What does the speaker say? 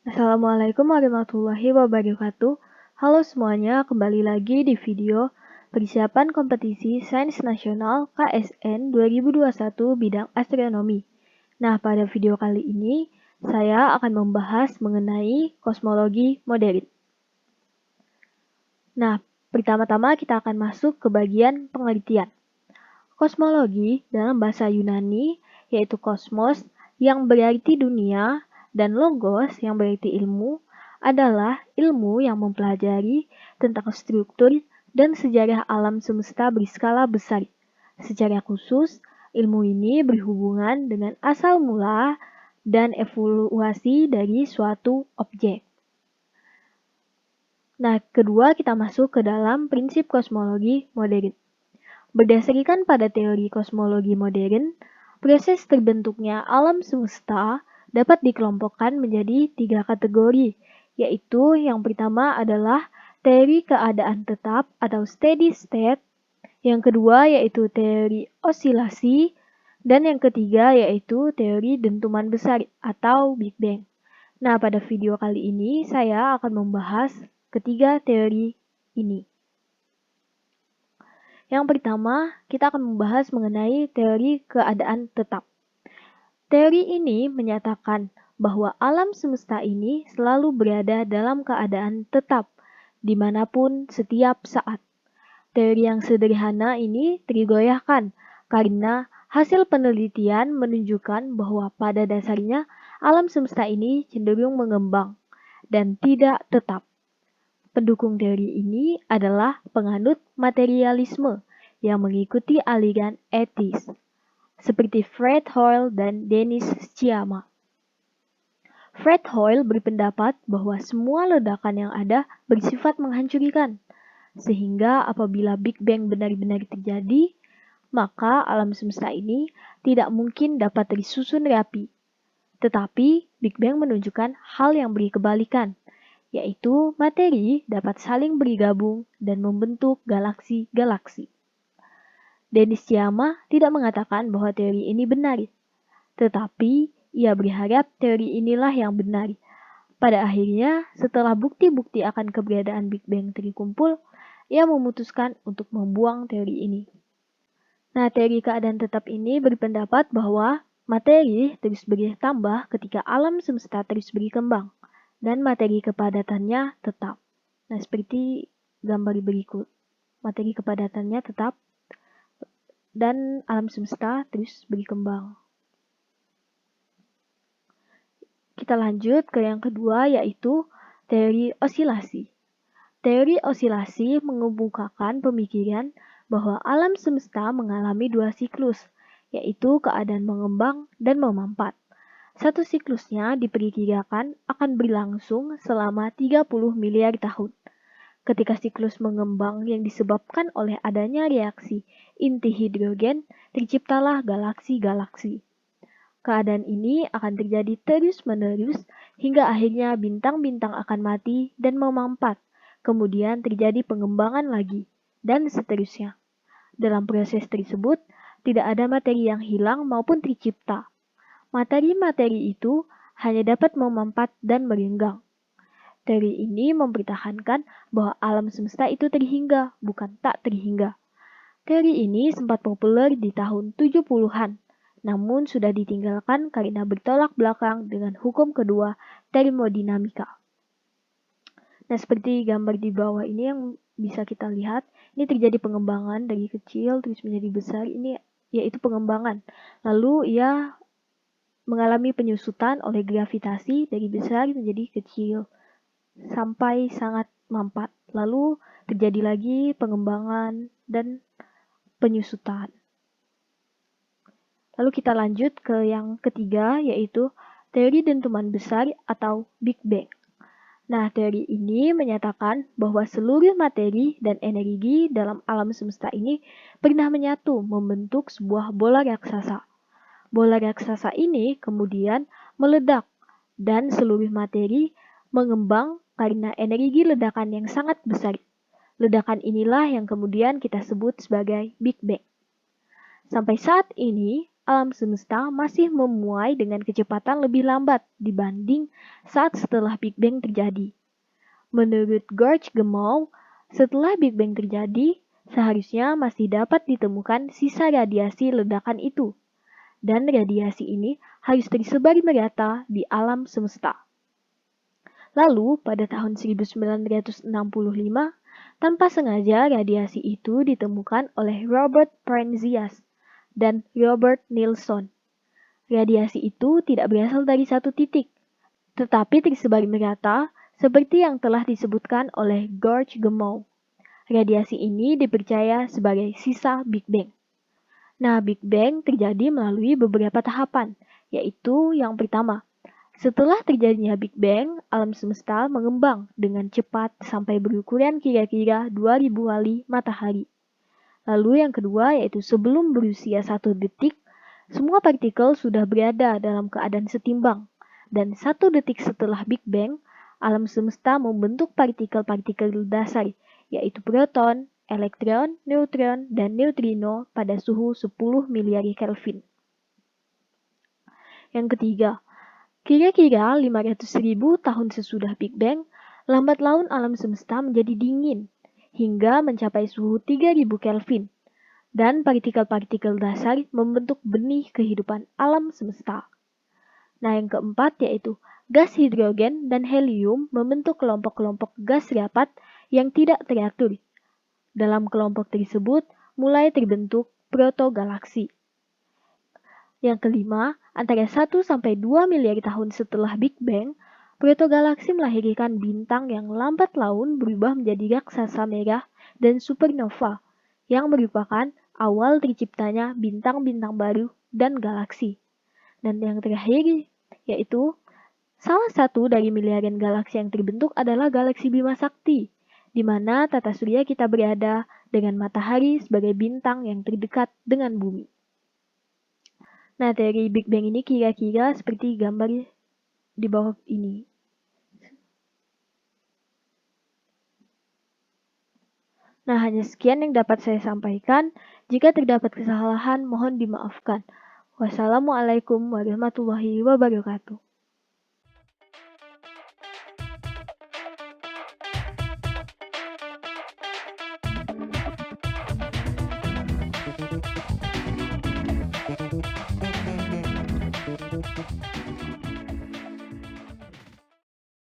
Assalamualaikum warahmatullahi wabarakatuh. Halo semuanya, kembali lagi di video persiapan kompetisi Sains Nasional KSN 2021 bidang astronomi. Nah, pada video kali ini saya akan membahas mengenai kosmologi modern. Nah, pertama-tama kita akan masuk ke bagian penelitian. Kosmologi dalam bahasa Yunani yaitu kosmos yang berarti dunia dan logos yang berarti ilmu adalah ilmu yang mempelajari tentang struktur dan sejarah alam semesta berskala besar. Secara khusus, ilmu ini berhubungan dengan asal mula dan evaluasi dari suatu objek. Nah, kedua kita masuk ke dalam prinsip kosmologi modern. Berdasarkan pada teori kosmologi modern, proses terbentuknya alam semesta dapat dikelompokkan menjadi 3 kategori, yaitu yang pertama adalah teori keadaan tetap atau steady state, yang kedua yaitu teori osilasi, dan yang ketiga yaitu teori dentuman besar atau Big Bang. Nah, pada video kali ini saya akan membahas ketiga teori ini. Yang pertama, kita akan membahas mengenai teori keadaan tetap. Teori ini menyatakan bahwa alam semesta ini selalu berada dalam keadaan tetap, dimanapun setiap saat. Teori yang sederhana ini tergoyahkan karena hasil penelitian menunjukkan bahwa pada dasarnya alam semesta ini cenderung mengembang dan tidak tetap. Pendukung teori ini adalah penganut materialisme yang mengikuti aliran etis, seperti Fred Hoyle dan Dennis Sciama. Fred Hoyle berpendapat bahwa semua ledakan yang ada bersifat menghancurkan, sehingga apabila Big Bang benar-benar terjadi, maka alam semesta ini tidak mungkin dapat disusun rapi. Tetapi Big Bang menunjukkan hal yang berkebalikan, yaitu materi dapat saling bergabung dan membentuk galaksi-galaksi. Dennis Sciama tidak mengatakan bahwa teori ini benar, tetapi ia berharap teori inilah yang benar. Pada akhirnya, setelah bukti-bukti akan keberadaan Big Bang terkumpul, ia memutuskan untuk membuang teori ini. Nah, teori keadaan tetap ini berpendapat bahwa materi terus bertambah ketika alam semesta terus berkembang, dan materi kepadatannya tetap. Nah, seperti gambar berikut. Materi kepadatannya tetap dan alam semesta terus berkembang. Kita lanjut ke yang kedua, yaitu teori osilasi. Teori osilasi mengemukakan pemikiran bahwa alam semesta mengalami 2 siklus, yaitu keadaan mengembang dan memampat. Satu siklusnya diperkirakan akan berlangsung selama 30 miliar tahun. Ketika siklus mengembang yang disebabkan oleh adanya reaksi inti hidrogen, terciptalah galaksi-galaksi. Keadaan ini akan terjadi terus-menerus hingga akhirnya bintang-bintang akan mati dan memampat. Kemudian terjadi pengembangan lagi, dan seterusnya. Dalam proses tersebut, tidak ada materi yang hilang maupun tercipta. Materi-materi itu hanya dapat memampat dan merenggang. Teori ini mempertahankan bahwa alam semesta itu terhingga, bukan tak terhingga. Teori ini sempat populer di tahun 70-an, namun sudah ditinggalkan karena bertolak belakang dengan hukum kedua termodinamika. Nah, seperti gambar di bawah ini yang bisa kita lihat, ini terjadi pengembangan dari kecil terus menjadi besar, ini yaitu pengembangan. Lalu ia mengalami penyusutan oleh gravitasi dari besar menjadi kecil sampai sangat mampat. Lalu terjadi lagi pengembangan dan penyusutan. Lalu kita lanjut ke yang ketiga, yaitu teori dentuman besar atau Big Bang. Nah, teori ini menyatakan bahwa seluruh materi dan energi dalam alam semesta ini pernah menyatu membentuk sebuah bola raksasa. Bola raksasa ini kemudian meledak dan seluruh materi mengembang karena energi ledakan yang sangat besar. Ledakan inilah yang kemudian kita sebut sebagai Big Bang. Sampai saat ini, alam semesta masih memuai dengan kecepatan lebih lambat dibanding saat setelah Big Bang terjadi. Menurut George Gamow, setelah Big Bang terjadi, seharusnya masih dapat ditemukan sisa radiasi ledakan itu, dan radiasi ini harus tersebar merata di alam semesta. Lalu, pada tahun 1965, tanpa sengaja radiasi itu ditemukan oleh Robert Penzias dan Robert Nilsson. Radiasi itu tidak berasal dari satu titik, tetapi tersebar merata seperti yang telah disebutkan oleh George Gamow. Radiasi ini dipercaya sebagai sisa Big Bang. Nah, Big Bang terjadi melalui beberapa tahapan, yaitu yang pertama, setelah terjadinya Big Bang, alam semesta mengembang dengan cepat sampai berukuran kira-kira 2000 kali matahari. Lalu yang kedua yaitu sebelum berusia 1 detik, semua partikel sudah berada dalam keadaan setimbang. Dan 1 detik setelah Big Bang, alam semesta membentuk partikel-partikel dasar, yaitu proton, elektron, neutron, dan neutrino pada suhu 10 miliar Kelvin. Yang ketiga, kira-kira 500.000 tahun sesudah Big Bang, lambat laun alam semesta menjadi dingin, hingga mencapai suhu 3000 Kelvin, dan partikel-partikel dasar membentuk benih kehidupan alam semesta. Nah, yang keempat yaitu gas hidrogen dan helium membentuk kelompok-kelompok gas rapat yang tidak teratur. Dalam kelompok tersebut mulai terbentuk protogalaksi. Yang kelima, antara 1 sampai 2 miliar tahun setelah Big Bang, protogalaksi melahirkan bintang yang lambat laun berubah menjadi raksasa merah dan supernova, yang merupakan awal terciptanya bintang-bintang baru dan galaksi. Dan yang terakhir, yaitu salah satu dari miliaran galaksi yang terbentuk adalah galaksi Bima Sakti, di mana tata surya kita berada dengan matahari sebagai bintang yang terdekat dengan bumi. Nah, teori Big Bang ini kira-kira seperti gambar di bawah ini. Nah, hanya sekian yang dapat saya sampaikan. Jika terdapat kesalahan, mohon dimaafkan. Wassalamualaikum warahmatullahi wabarakatuh.